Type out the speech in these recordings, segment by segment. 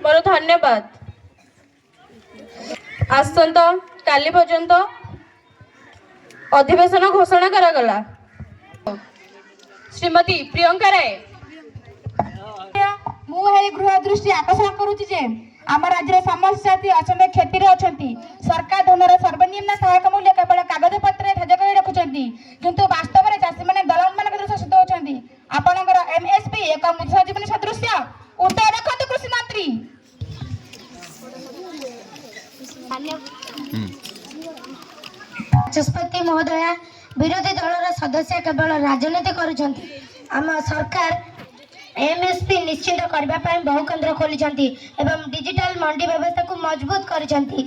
मोर धन्यवाद। आसंत काली पर्यंत अधिवेशन घोषणा करागला। श्रीमती प्रियंका राय मुझे गृह दृष्टि आकर्षण करुच्ची जे आम राज्य समस्त जाति अत्यंत क्षति अच्छा सरकार धनर सर्वनिम्न सहायक मूल्य केवल कागज पत्र धार्य कर रखुच्च किंतु वास्तव में चाषी मैंने दलाल मान शोषित होती। आपणकर एमएसपी एक मृत जीवन सदृश उत्तर रखते कृषि मंत्री। बाचस्पति महोदया, विरोधी दलर सदस्य केवल राजनीति करुछंती। आम सरकार एमएसपी निश्चित करने बहु केन्द्र खोली एवं डिजिटल मंडी व्यवस्था को मजबूत करिसेंती।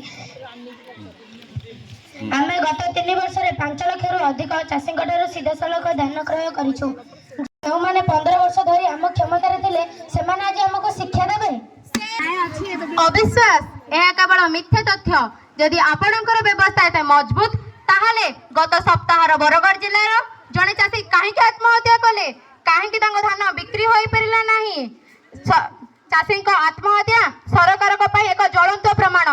आमे गत 3 वर्ष 5 लाख रु अधिक चाषी सीधा सड़क धान क्रय करिछु। जो माने 15 वर्ष धरी आम क्षमता थिले सेमाने आज हमको शिक्षा देबे। अविश्वास यह केवल मिथ्या तथ्य। यदि आपणकर व्यवस्था एते मजबूत ताहले गत सप्ताहर बरगढ़ जिल्लार जने चाषी कहीं आत्महत्या कले, कहीं धान बिक्री हो पारा नहीं। चाषी आत्महत्या सरकार एक ज्वलंत प्रमाण।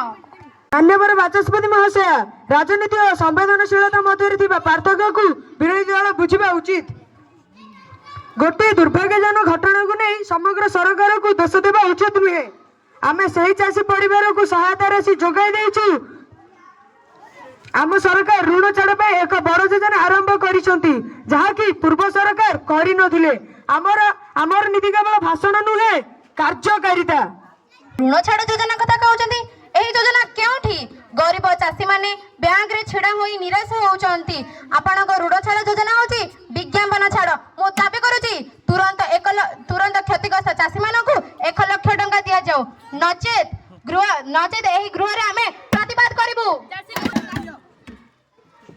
माननीय बाचस्पति महाशय, राजनीति और संवेदनशीलता मध्य पार्थक्य को विरोधी दल बुझा उचित। गोटे दुर्भाग्यजनक घटना को नहीं समग्र सरकार को दोष देवा उचित नुहे। आमे सही चाषी परिवार को सहायता राशि जोगाई देइछु। आम सरकार ऋण छाड़ पे एक बड़ योजना आरंभ करिसंती जहाँकि पूर्व सरकार करि नथिले। आमर नीति केवल भाषण नुहे कार्यकारिता। ऋण छाड़ योजना कथा कहउचंती। एही योजना केउठी गरीब चाषी माने बैंक रे छिड़ा होई निराश होउचंती। आपनक ऋण छाड़ योजना होची विज्ञापन छाड़। मु दाबी करूची तुरंत क्षतिग्रस्त चाषी मानकु 1 लाख टंका दिया जाऊ, नचेत एही गृह रे आमे प्रतिवाद करिवु।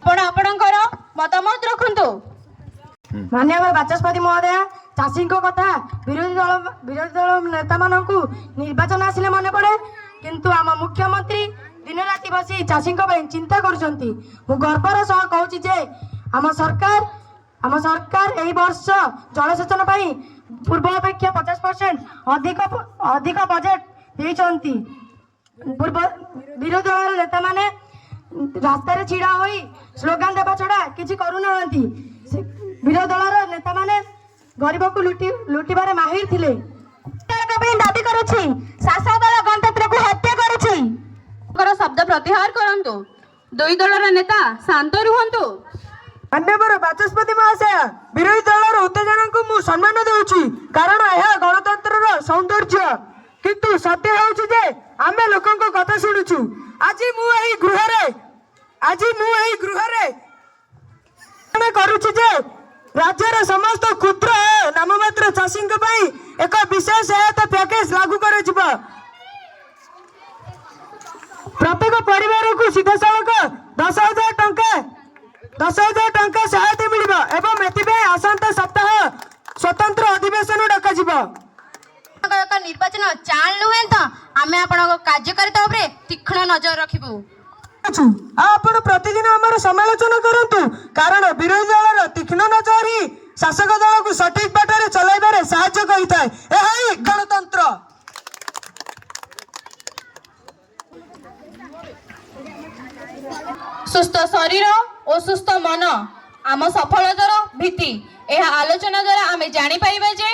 आपणकर मतामत रखु। माननीय बाचस्पति महोदय, चाषी कथा विरोधी दल नेता मानू निर्वाचन आसिले मन पड़े, किंतु आम मुख्यमंत्री दिन राति बसी चाषी चिंता करुछंती। मु गर्वर सह कहूची जे आम सरकार एही वर्ष जलसेचन पाई पूर्व अपेक्षा 50% अधिक बजेट देइछंती। पूर्व विरोधी दल नेता माने रास्ता रे छिड़ा होई स्लोगान देवा छड़ा किछि करू नाहंती। विरोधी दलर नेता माने गरीब को लुटिबारे माहिर थिले। दाबी करूछि शासक दल गणतंत्र को हत्या करूछि। शब्द प्रत्याहार करंतु। दुई दलर नेता शांत रुहंतु। माननीय बाचस्पति महाशय, विरोधी दलर उत्तेजना को मु सम्मान देउछि कारण यह गणतंत्र सौंदर्य। किंतु सत्य होउछि जे आमे लोकन को कथा सुनुछु। आज मु एही गृह रे करूछि जे राज्यर समस्त क्षुद्र नाममात्र चाषी एक विशेष सहायता पैकेज लागू कर प्रत्येक परिवार को सीधा सड़क 10,000 टंका सहायता मिल आसंता सप्ताह स्वतंत्र अधिवेशन डक निर्वाचन चाल नुहे तो आम आप कार्यकारिता तीक्ष्ण नजर रखू। आपण प्रतिदिन आमर समालोचना करंतु कारण विरोधी दलर तीक्ष्ण नजर ही शासक दल को सठिक बाटर चलाइबारे सहायता करिताय। एही गणतंत्र। सुस्थ शरीर और सुस्थ मन आम सफलतार भित्ति। यह आलोचना द्वारा आम जानी पाइबा जे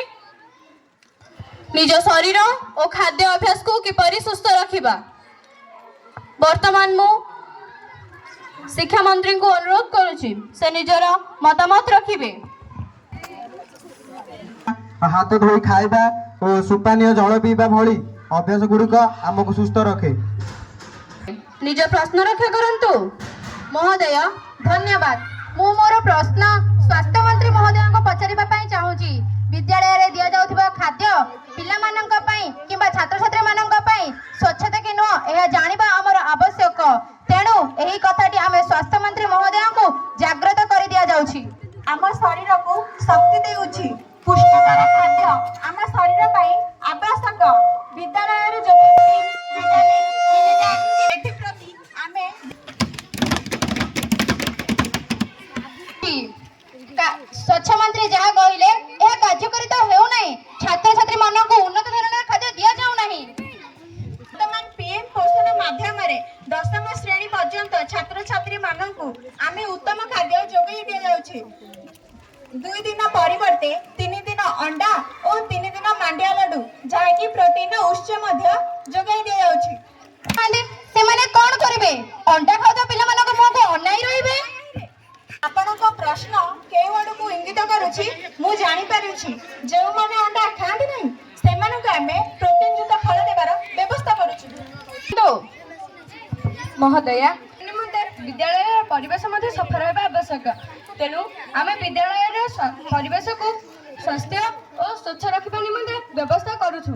निज शरीर और खाद्य अभ्यास को किपरि सुस्थ रखिबा। वर्तमान मु शिक्षा मंत्री को अनुरोध करुछि से निजर मतामत रखिबे। हाथ धोई खाइबा और सुपानीय जल पीवा भली अभ्यास गुड़िक आमको सुस्थ रखे। निज प्रश्न रक्षा करंतु। महोदय धन्यवाद। मु मोर प्रश्न स्वास्थ्य मंत्री महोदय को पचारिबा पई चाहूची। विद्यालय रे दिया जाउथिबा खाद्य पिला मानंका पई किबा छात्र छात्री मानंका पई स्वच्छता कि न यह जानिबा हमर आवश्यक। तेणु एही कथाटी आमे स्वास्थ्य मंत्री महोदय को जागृत कर दिया जाउची। आम शरीर को शक्ति देउछि पुष्टिकर खाद्य आम शरीर पई आवश्यक। विद्यालय रे जदि विटामिन एथि प्रति आमे स्वच्छ मंत्री जहाँ कहले यह कार्यकारिता हेउ नहीं। छात्र छात्री मान को उन्नत धरण खाद्य दिया जाऊ नहीं। ଦଶମ ଶ୍ରେଣୀ ପର୍ଯ୍ୟନ୍ତ ଛାତ୍ରଛାତ୍ରୀ ମାନଙ୍କୁ ଆମେ ଉତ୍ତମ ଖାଦ୍ୟ ଯୋଗାଇ ଦିଆଯାଉଛି। 2 ଦିନ ପରିବର୍ତ୍ତେ 3 ଦିନ ଅଣ୍ଡା ଓ 3 ଦିନ ମାଣ୍ଡିଆ ଲଡୁ ଯାହାକି ପ୍ରୋଟିନ ଉତ୍ସ ମଧ୍ୟ ଯୋଗାଇ ଦିଆଯାଉଛି। ସେମାନେ କଣ କରିବେ? ଅଣ୍ଡା ଖାଉଥିବା ପିଲାମାନଙ୍କ ମୁହଁକୁ ଅନାଇ ରହିବେ? ଆପଣଙ୍କ ପ୍ରଶ୍ନ କେଉଁ ଆଡ଼କୁ ଇଙ୍ଗିତ କରୁଛି ମୁଁ ଜାଣିପାରୁଛି। ଯେଉଁମାନେ ଅଣ୍ଡା ଖାଆନ୍ତି ନାହିଁ ସେମାନଙ୍କୁ ଆମେ ପ୍ରୋଟିନ ଯୁକ୍ତ ଫଳ ଦେବାର ବ୍ୟବସ୍ଥା କରୁଛୁ। ମହୋଦୟା, ନିମନ୍ତେ ବିଦ୍ୟାଳୟର ପରିବେଶ ମଧ୍ୟ ସଫା ରହିବା ଆବଶ୍ୟକ। ତେଣୁ ଆମେ ବିଦ୍ୟାଳୟର ପରିବେଶକୁ ସ୍ୱାସ୍ଥ୍ୟ ଓ ସ୍ୱଚ୍ଛ ରଖିବା ନିମନ୍ତେ ବ୍ୟବସ୍ଥା କରୁଛୁ।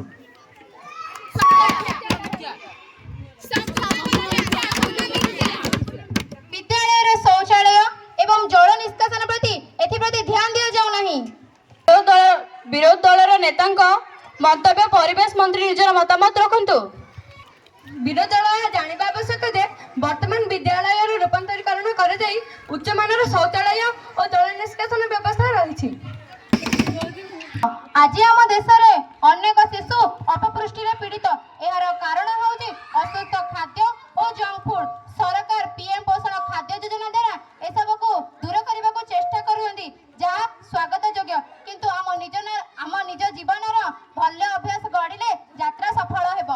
ବିଦ୍ୟାଳୟର ଶୌଚାଳୟ ଏବଂ ଜଳ ନିଷ୍କାସନ ପ୍ରତି ଏଥିପ୍ରତି ଧ୍ୟାନ ଦିଆଯାଉ ନାହିଁ। ବିରୋଧୀ ଦଳର ନେତାଙ୍କ ମନ୍ତବ୍ୟ ପରିବେଶ ମନ୍ତ୍ରୀ ନିଜର ମତାମତ ରଖନ୍ତୁ। ବିରୋଧୀ ଦଳ ଏହା ଜାଣିବା ଆବଶ୍ୟକ ଯେ ବର୍ତ୍ତମାନ ବିଦ୍ୟାଳୟର ରୂପାନ୍ତରୀକରଣ କରାଯାଇ ଉଚ୍ଚମାନର ଶୌଚାଳୟ ଓ ଜଳ ନିଷ୍କାସନ ବ୍ୟବସ୍ଥା ରହିଛି। ଆଜି ଆମ ଦେଶରେ ଅନେକ ଶିଶୁ ଅପପୁଷ୍ଟିରେ ପୀଡ଼ିତ। ଏହାର କାରଣ ହେଉଛି ଅସୁସ୍ଥ ଖାଦ୍ୟ ଓ ଜଙ୍କ ଫୁଡ। ସରକାର ପିଏମ୍ ପୋଷଣ ଖାଦ୍ୟ ଯୋଜନା ଦ୍ୱାରା ଏସବୁକୁ ଦୂର କରିବାକୁ ଚେଷ୍ଟା କରୁଛନ୍ତି, ଯାହା ସ୍ୱାଗତ ଯୋଗ୍ୟ। କିନ୍ତୁ ଆମ ନିଜ ଜୀବନର ଭଲ ଅଭ୍ୟାସ ଗଢ଼ିଲେ ଯାତ୍ରା ସଫଳ ହେବ।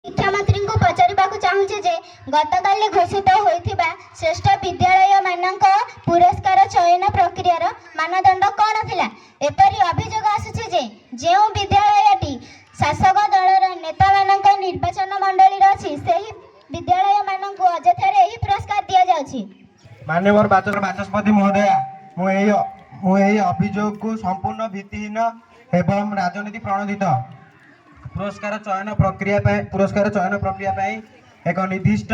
ଶିକ୍ଷାମନ୍ତ୍ରୀଙ୍କୁ ପଚାରିବାକୁ ଚାହୁଁଛି ଯେ ଗତକାଲି ଘୋଷିତ ହୋଇଥିବା ଶ୍ରେଷ୍ଠ ବିଦ୍ୟାଳୟମାନଙ୍କ ପୁରସ୍କାର ଚୟନ ପ୍ରକ୍ରିୟାର ମାନଦଣ୍ଡ କ'ଣ ଥିଲା? ଏପରି ଅଭିଯୋଗ ଆସୁଛି ଯେ ଯେଉଁ ବିଦ୍ୟାଳୟଟି ଶାସକ ଦଳର ନେତାମାନଙ୍କ ନିର୍ବାଚନ ମଣ୍ଡଳୀରେ ଅଛି ସେହି ବିଦ୍ୟାଳୟମାନଙ୍କୁ ଅଯଥାରେ ଏହି ପୁରସ୍କାର ଦିଆଯାଉଛି। ମାନ୍ୟବର ବାଚସ୍ପତି ମହୋଦୟା, ମୁଁ ଏହି ଅଭିଯୋଗକୁ ସମ୍ପୂର୍ଣ୍ଣ ଭିତ୍ତିହୀନ ଏବଂ ରାଜନୀତି ପ୍ରଣୋଦିତ। ପୁରସ୍କାର ଚୟନ ପ୍ରକ୍ରିୟା ପାଇଁ ଏକ ନିର୍ଦ୍ଦିଷ୍ଟ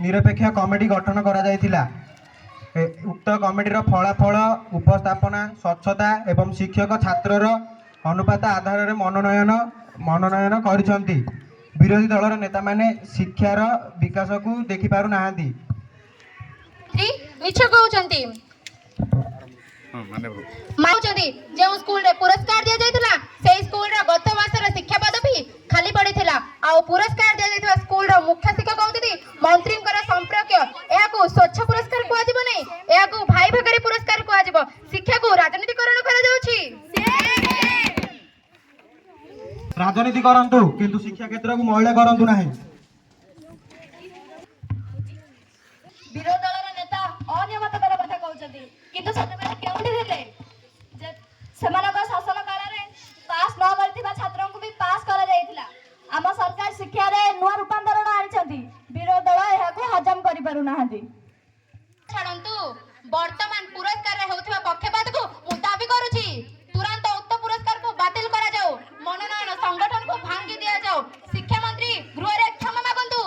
ନିରପେକ୍ଷ କମିଟି ଗଠନ କରାଯାଇଥିଲା। ଉକ୍ତ କମିଟିର ଫଳାଫଳ ଉପସ୍ଥାପନା, ସ୍ୱଚ୍ଛତା ଏବଂ ଶିକ୍ଷକ ଛାତ୍ରର ଅନୁପାତ ଆଧାରରେ ମନୋନୟନ କରିଛନ୍ତି। ବିରୋଧୀ ଦଳର ନେତାମାନେ ଶିକ୍ଷାର ବିକାଶକୁ ଦେଖିପାରୁନାହାନ୍ତି। ମିଛ କହୁଛନ୍ତି। ଯେଉଁ ସ୍କୁଲରେ ପୁରସ୍କାର ଦିଆଯାଇଥିଲା ସେହି ସ୍କୁଲର ଗତ ମାସର ଶିକ୍ଷା ପଦବୀ ଖାଲି ପଡ଼ିଥିଲା। ଆଉ ପୁରସ୍କାର ଦିଆଯାଇଥିବା ସ୍କୁଲର ମୁଖ୍ୟ ଶିକ୍ଷକ ହେଉଛନ୍ତି ମନ୍ତ୍ରୀଙ୍କର ସମ୍ପର୍କୀୟ। ଏହାକୁ ସ୍ୱଚ୍ଛ ପୁରସ୍କାର କୁହାଯିବ ନାହିଁ, ଏହାକୁ ଭାଇ ଭାଗରେ ପୁରସ୍କାର କୁହାଯିବ। ଶିକ୍ଷାକୁ ରାଜନୀତିକରଣ କରାଯାଉଛି। ରାଜନୀତି କରନ୍ତୁ କିନ୍ତୁ ଶିକ୍ଷା କ୍ଷେତ୍ରକୁ ମହିଳା କରନ୍ତୁ ନାହିଁ। ବିରୋଧୀ ଦଳର ନେତା ଅନିୟମିତତାର କଥା କହୁଛନ୍ତି, କିନ୍ତୁ ସେମାନେ କେଉଁଠି ଥିଲେ? ସେମାନଙ୍କ ଶାସନ କାଳରେ ପାସ୍ ନ କରିଥିବା ଛାତ୍ରଙ୍କୁ ବି ପାସ୍ କରାଯାଇଥିଲା। ଆମ ସରକାର ଶିକ୍ଷାରେ ନୂଆ ରୂପାନ୍ତରଣ ଆଣିଛନ୍ତି। ବିରୋଧୀ ଦଳ ଏହାକୁ ହଜମ କରିପାରୁନାହାନ୍ତି। ଛାଡ଼ନ୍ତୁ, ବର୍ତ୍ତମାନ ପୁରସ୍କାରରେ ହେଉଥିବା ପକ୍ଷପାତକୁ ମୁଁ ଦାବି କରୁଛି। ତୁରନ୍ତ ଉକ୍ତ ପୁରସ୍କାରକୁ ବାତିଲ କରାଯାଉ। ମନୋନୟନ ସଂଗଠନକୁ ଭାଙ୍ଗି ଦିଆଯାଉ। ଶିକ୍ଷାମନ୍ତ୍ରୀ ଗୃହରେ କ୍ଷମା ମାଗନ୍ତୁ।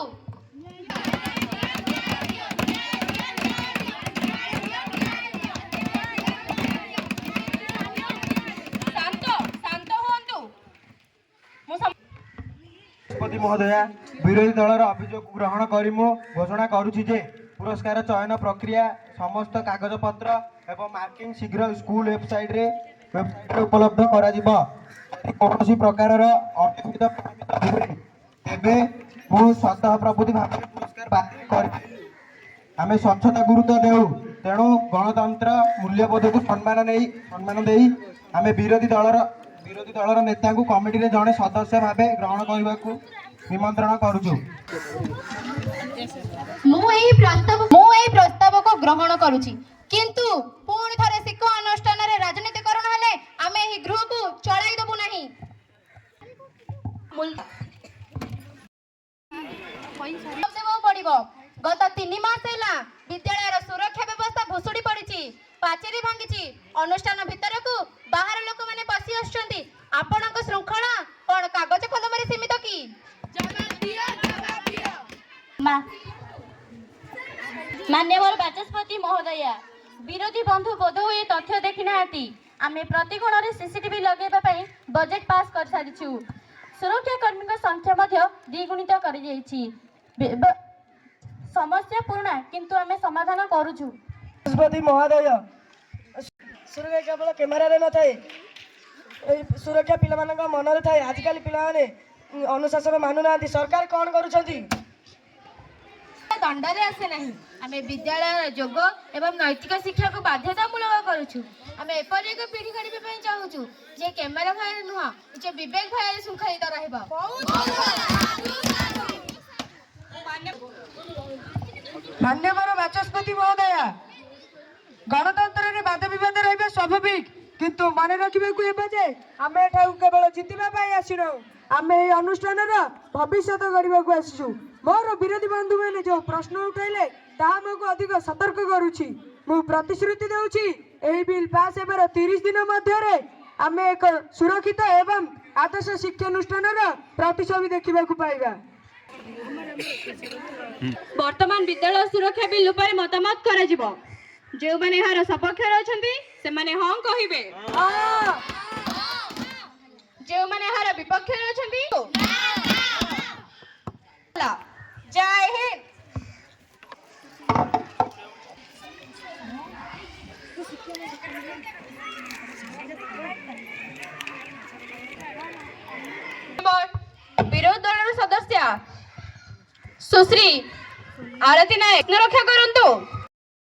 ଶାନ୍ତ ହୁଅନ୍ତୁ। ବାଚସ୍ପତି ମହୋଦୟା, ବିରୋଧୀ ଦଳର ଅଭିଯୋଗକୁ ଗ୍ରହଣ କରି ମୁଁ ଘୋଷଣା କରୁଛି ଯେ ପୁରସ୍କାର ଚୟନ ପ୍ରକ୍ରିୟା, ସମସ୍ତ କାଗଜପତ୍ର ଏବଂ ମାର୍କିଂ ଶୀଘ୍ର ସ୍କୁଲ ୱେବସାଇଟ୍ରେ ଉପଲବ୍ଧ କରାଯିବ। ଯଦି କୌଣସି ପ୍ରକାରର ଅନିୟମିତ ହୁଏ ତେବେ ମୁଁ ସ୍ୱତଃ ପ୍ରବୃତ୍ତି ଭାବରେ ପୁରସ୍କାର ବାତିଲ କରିବି। ଆମେ ସ୍ୱଚ୍ଛତା ଗୁରୁତ୍ୱ ଦେଉ, ତେଣୁ ଗଣତନ୍ତ୍ର ମୂଲ୍ୟବୋଧକୁ ସମ୍ମାନ ଦେଇ ଆମେ ବିରୋଧୀ ଦଳର ନେତାଙ୍କୁ କମିଟିରେ ଜଣେ ସଦସ୍ୟ ଭାବେ ଗ୍ରହଣ କରିବାକୁ ନିମନ୍ତ୍ରଣ କରୁଛୁ। ମୁଁ ଏହି ପ୍ରସ୍ତାବକୁ ଗ୍ରହଣ କରୁଛି, କିନ୍ତୁ ପୁଣି ଥରେ ଶିକ୍ଷା ଅନୁଷ୍ଠାନରେ ରାଜନୀତିକରଣ ହେଲେ ଆମେ ଏହି ଗୃହକୁ ଚଳାଇ ଦେବୁ ନାହିଁ। ପଡ଼ିବ। ଗତ 3 ମାସ ହେଲା ବିଦ୍ୟାଳୟର ସୁରକ୍ଷା ବ୍ୟବସ୍ଥା ଭୁଷୁଡ଼ି ପଡ଼ିଛି। ପାଚେରୀ ଭାଙ୍ଗିଛି। ଅନୁଷ୍ଠାନ ଭିତରକୁ ବାହାର ଲୋକମାନେ ପଶି ଆସୁଛନ୍ତି। ଆପଣଙ୍କ ଶୃଙ୍ଖଳା କ'ଣ କାଗଜ କଲମରେ ସୀମିତ କି? ମାନ୍ୟବର ବାଚସ୍ପତି ମହୋଦୟା, ବିରୋଧୀ ବନ୍ଧୁ ବୋଧହୁଏ ତଥ୍ୟ ଦେଖିନାହାନ୍ତି। ଆମେ ପ୍ରତି କୋଣରେ ସିସିଟିଭି ଲଗାଇବା ପାଇଁ ବଜେଟ୍ ପାସ୍ କରିସାରିଛୁ। ସୁରକ୍ଷା କର୍ମୀଙ୍କ ସଂଖ୍ୟା ମଧ୍ୟ ଦ୍ୱିଗୁଣିତ କରାଯାଇଛି। ସମସ୍ୟା ପୁରୁଣା, କିନ୍ତୁ ଆମେ ସମାଧାନ କରୁଛୁ। ବାଚସ୍ପତି ମହୋଦୟ, ସୁରକ୍ଷା କେବଳ କ୍ୟାମେରାରେ ନଥାଏ, ସୁରକ୍ଷା ପିଲାମାନଙ୍କ ମନରେ ଥାଏ। ଆଜିକାଲି ପିଲାମାନେ ଅନୁଶାସନ ମାନୁନାହାନ୍ତି। ସରକାର କ'ଣ କରୁଛନ୍ତି? ଦଣ୍ଡରେ ଆସେ ନାହିଁ। ଆମେ ବିଦ୍ୟାଳୟର ଯୋଗ ଏବଂ ନୈତିକ ଶିକ୍ଷାକୁ ବାଧ୍ୟତାମୂଳକ କରୁଛୁ। ଆମେ ଏପରି ଏକ ପିଢ଼ି ଗଢ଼ିବା ପାଇଁ ଚାହୁଁଛୁ ଯେ କ୍ୟାମେରା ଭୟରେ ନୁହଁ, ନିଜ ବିବେକ ଭୟରେ ଶୃଙ୍ଖଳିତ ରହିବ। ମାନ୍ୟବର ବାଚସ୍ପତି ମହୋଦୟା, ଗଣତନ୍ତ୍ରରେ ବାଦ ବିବାଦ ରହିବା ସ୍ୱାଭାବିକ, କିନ୍ତୁ ମନେ ରଖିବାକୁ ହେବ ଯେ ଆମେ ଏଠାକୁ କେବଳ ଜିତିବା ପାଇଁ ଆସିନାହୁଁ, ଆମେ ଏହି ଅନୁଷ୍ଠାନର ଭବିଷ୍ୟତ ଗଢ଼ିବାକୁ ଆସିଛୁ। ମୋର ବିରୋଧୀ ବନ୍ଧୁମାନେ ଯେଉଁ ପ୍ରଶ୍ନ ଉଠାଇଲେ ତାହା ଆମକୁ ଅଧିକ ସତର୍କ କରୁଛି। ମୁଁ ପ୍ରତିଶ୍ରୁତି ଦେଉଛି ଏହି ବିଲ୍ ପାସ୍ ହେବାର 30 ଦିନ ମଧ୍ୟରେ ଆମେ ଏକ ସୁରକ୍ଷିତ ଏବଂ ଆଦର୍ଶ ଶିକ୍ଷାନୁଷ୍ଠାନର ପ୍ରତିଛବି ଦେଖିବାକୁ ପାଇବା। ବର୍ତ୍ତମାନ ବିଦ୍ୟାଳୟ ସୁରକ୍ଷା ବିଲ୍ ଉପରେ ମତାମତ କରାଯିବ। ଯେଉଁମାନେ ଏହାର ସପକ୍ଷରେ ଅଛନ୍ତି ସେମାନେ ହଁ କହିବେ, ଯେଉଁମାନେ ଏହାର ବିପକ୍ଷରେ ଅଛନ୍ତି ଜୟ ହିନ୍ଦ। ବିରୋଧୀ ଦଳର ସଦସ୍ୟା ସୁଶ୍ରୀ ଆରତୀ ନାୟକ ରକ୍ଷା କରନ୍ତୁ।